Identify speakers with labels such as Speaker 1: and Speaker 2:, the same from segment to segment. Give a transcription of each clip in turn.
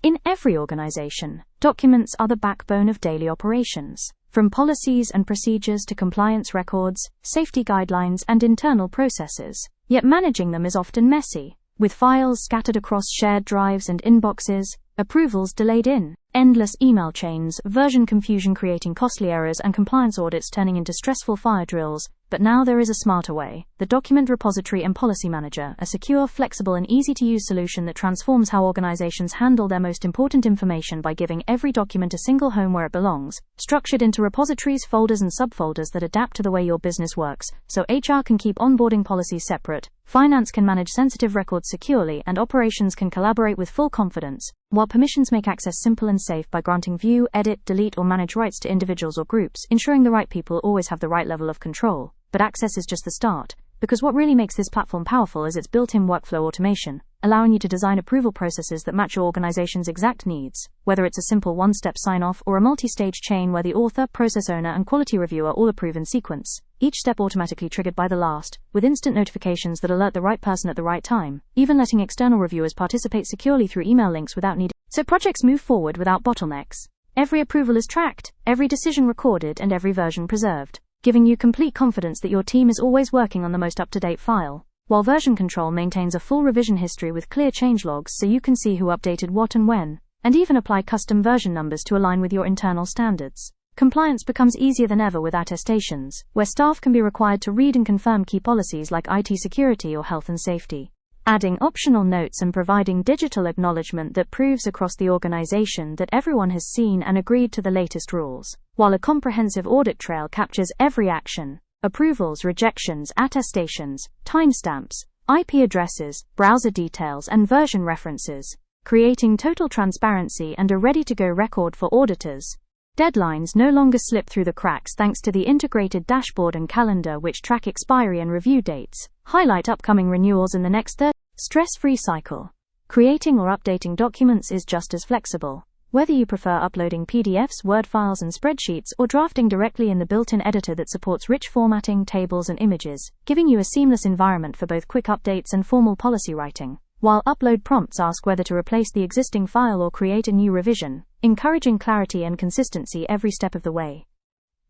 Speaker 1: In every organization, documents are the backbone of daily operations. From policies and procedures to compliance records, safety guidelines, and internal processes. Yet managing them is often messy, with files scattered across shared drives and inboxes, approvals delayed in endless email chains, version confusion creating costly errors, and compliance audits turning into stressful fire drills. But now there is a smarter way. The Document Repository and Policy Manager, a secure, flexible, and easy-to-use solution that transforms how organizations handle their most important information by giving every document a single home where it belongs, structured into repositories, folders, and subfolders that adapt to the way your business works, so HR can keep onboarding policies separate, finance can manage sensitive records securely, and operations can collaborate with full confidence, while permissions make access simple and safe by granting view, edit, delete, or manage rights to individuals or groups, ensuring the right people always have the right level of control. But access is just the start, because what really makes this platform powerful is its built-in workflow automation, allowing you to design approval processes that match your organization's exact needs, whether it's a simple one-step sign-off or a multi-stage chain where the author, process owner, and quality reviewer all approve in sequence, each step automatically triggered by the last, with instant notifications that alert the right person at the right time, even letting external reviewers participate securely through email links without needing. So projects move forward without bottlenecks. Every approval is tracked, every decision recorded, and every version preserved, giving you complete confidence that your team is always working on the most up-to-date file, while version control maintains a full revision history with clear change logs so you can see who updated what and when, and even apply custom version numbers to align with your internal standards. Compliance becomes easier than ever with attestations, where staff can be required to read and confirm key policies like IT security or health and safety, adding optional notes and providing digital acknowledgement that proves across the organization that everyone has seen and agreed to the latest rules, while a comprehensive audit trail captures every action, approvals, rejections, attestations, timestamps, IP addresses, browser details, and version references, creating total transparency and a ready-to-go record for auditors. Deadlines no longer slip through the cracks thanks to the integrated dashboard and calendar which track expiry and review dates, highlight upcoming renewals in the next stress-free cycle. Creating or updating documents is just as flexible. Whether you prefer uploading PDFs, Word files, and spreadsheets, or drafting directly in the built-in editor that supports rich formatting, tables, and images, giving you a seamless environment for both quick updates and formal policy writing, while upload prompts ask whether to replace the existing file or create a new revision, encouraging clarity and consistency every step of the way.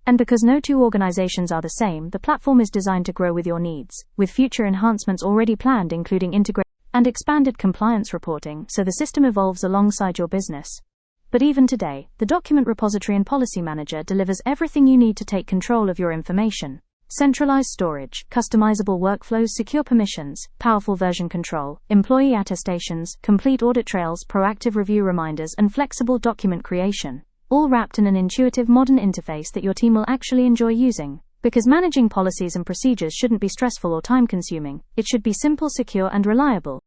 Speaker 1: And because no two organizations are the same, the platform is designed to grow with your needs, with future enhancements already planned including integrated and expanded compliance reporting, so the system evolves alongside your business. But even today, the Document Repository and Policy Manager delivers everything you need to take control of your information. Centralized storage, customizable workflows, secure permissions, powerful version control, employee attestations, complete audit trails, proactive review reminders, and flexible document creation, all wrapped in an intuitive modern interface that your team will actually enjoy using. Because managing policies and procedures shouldn't be stressful or time-consuming, it should be simple, secure, and reliable.